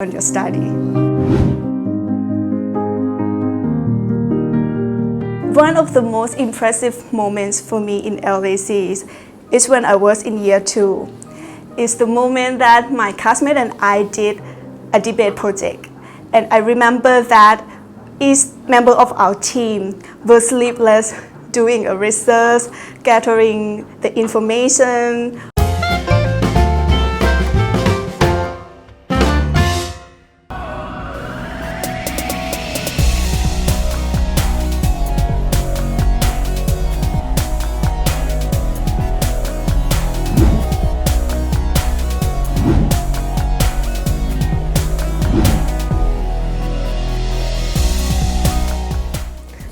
on your study. One of the most impressive moments for me in LAC is when I was in year 2. It's the moment that my classmate and I did a debate project. And I remember that each member of our team was sleepless doing a research, gathering the information.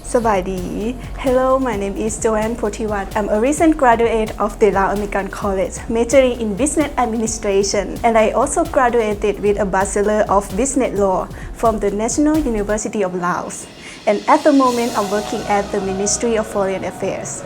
Savadi. Hello, my name is Joanne Potiwat. I'm a recent graduate of the LAC College, majoring in Business Administration, and I also graduated with a Bachelor of Business Law from the National University of Laos. And at the moment, I'm working at the Ministry of Foreign Affairs.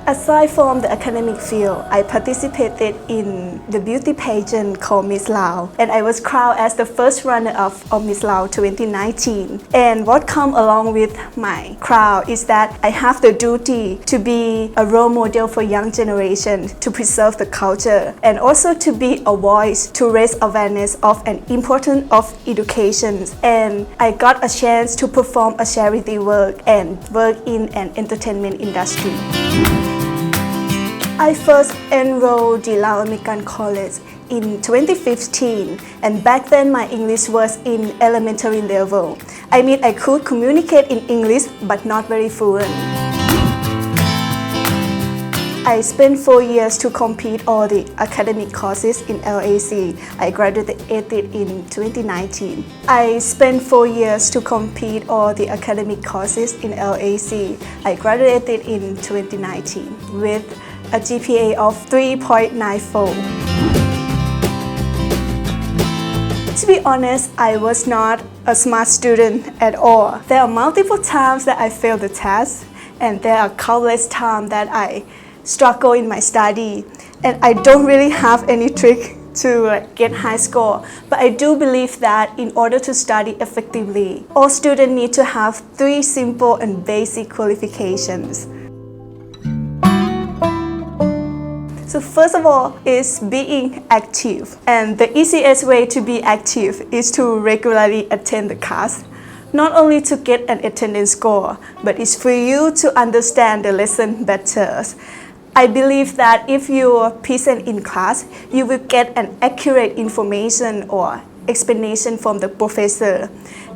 Aside from the academic field, I participated in the beauty pageant called Miss Lao, and I was crowned as the first runner-up of Miss Lao 2019. And what comes along with my crown is that I have the duty to be a role model for young generation to preserve the culture, and also to be a voice to raise awareness of an importance of education. And I got a chance to perform a charity work and work in an entertainment industry. I first enrolled the LAC College in 2015, and back then my English was in elementary level. I mean, I could communicate in English, but not very fluent. I spent 4 years to complete all the academic courses in LAC. I graduated in 2019. I spent 4 years to complete all the academic courses in LAC. I graduated in 2019 with a GPA of 3.94. To be honest, I was not a smart student at all. There are multiple times that I failed the test, and there are countless times that I struggle in my study. And I don't really have any trick to get high score, but I do believe that in order to study effectively, all students need to have 3 simple and basic qualifications. So first of all is being active, and the easiest way to be active is to regularly attend the class, not only to get an attendance score, but it's for you to understand the lesson better. I believe that if you are present in class, you will get an accurate information or explanation from the professor,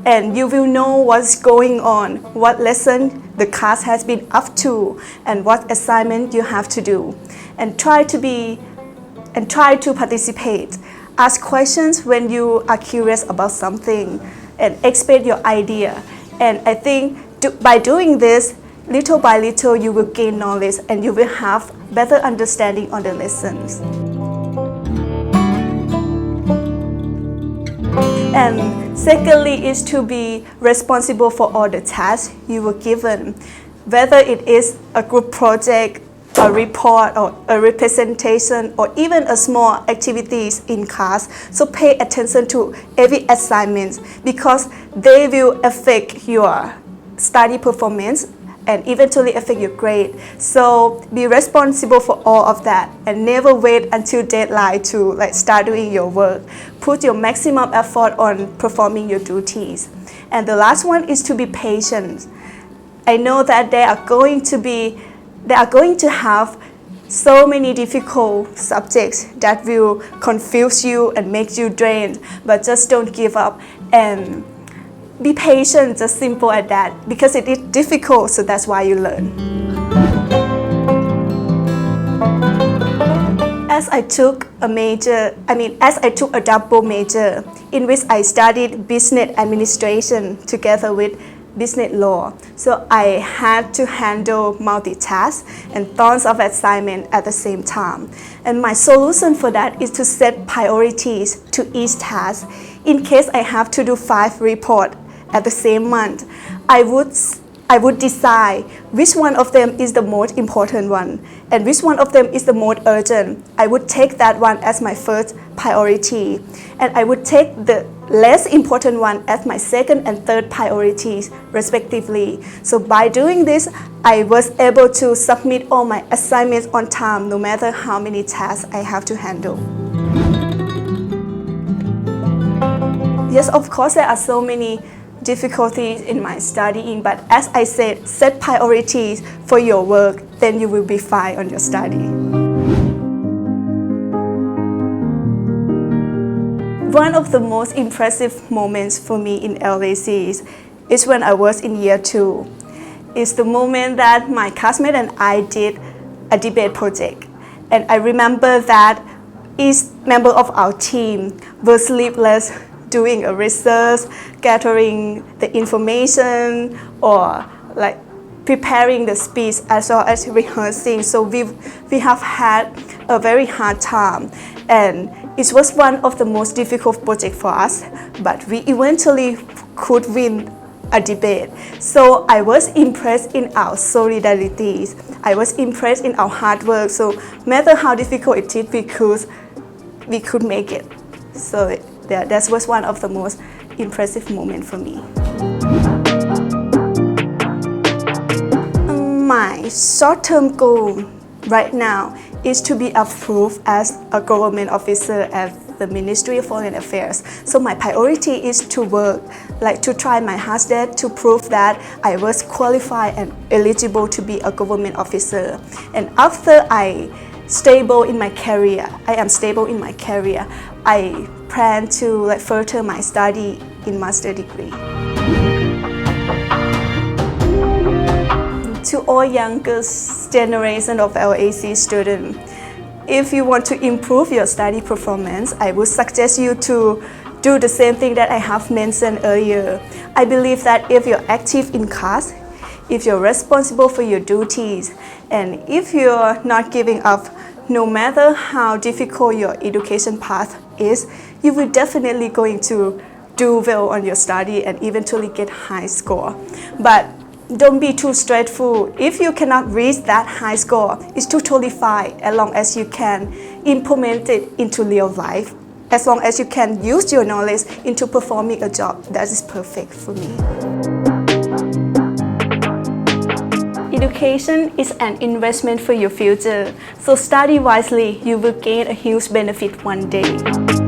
and you will know what's going on, what lesson the class has been up to, and what assignment you have to do. And try to participate. Ask questions when you are curious about something, and explain your idea. And I think by doing this, little by little, you will gain knowledge and you will have better understanding on the lessons. And secondly is to be responsible for all the tasks you were given, whether it is a group project, a report, or a representation, or even a small activities in class. So pay attention to every assignment, because they will affect your study performance and eventually affect your grade. So be responsible for all of that, and never wait until deadline to start doing your work. Put your maximum effort on performing your duties. And the last one is to be patient. I know that they are going to have so many difficult subjects that will confuse you and make you drained, but just don't give up and be patient, just simple as that, because it is difficult, so that's why you learn. As I took a double major in which I studied business administration together with business law. So I had to handle multitask and tons of assignments at the same time. And my solution for that is to set priorities to each task. In case I have to do 5 reports at the same month, I would I would decide which one of them is the most important one and which one of them is the most urgent. I would take that one as my first priority and I would take the less important one as my second and third priorities respectively. So by doing this, I was able to submit all my assignments on time no matter how many tasks I have to handle. Yes, of course, there are so many difficulties in my studying, but as I said, set priorities for your work, then you will be fine on your study. One of the most impressive moments for me in LAC is when I was in year 2. It's the moment that my classmate and I did a debate project. And I remember that each member of our team was sleepless doing a research, gathering the information, or like preparing the speech as well as rehearsing. So we have had a very hard time, and it was one of the most difficult projects for us, but we eventually could win a debate. So I was impressed in our solidarity. I was impressed in our hard work. So no matter how difficult it is, we could make it. So that was one of the most impressive moments for me. My short-term goal right now is to be approved as a government officer at the Ministry of Foreign Affairs. So my priority is to work, like to try my hardest to prove that I was qualified and eligible to be a government officer. And after I am stable in my career, I plan to further my study in master degree. To all youngest generation of LAC students, if you want to improve your study performance, I would suggest you to do the same thing that I have mentioned earlier. I believe that if you're active in class, if you're responsible for your duties, and if you're not giving up, no matter how difficult your education path is, you will definitely going to do well on your study and eventually get high score. But don't be too stressful. If you cannot reach that high score, it's totally fine as long as you can implement it into real life. As long as you can use your knowledge into performing a job, that is perfect for me. Education is an investment for your future. So study wisely, you will gain a huge benefit one day.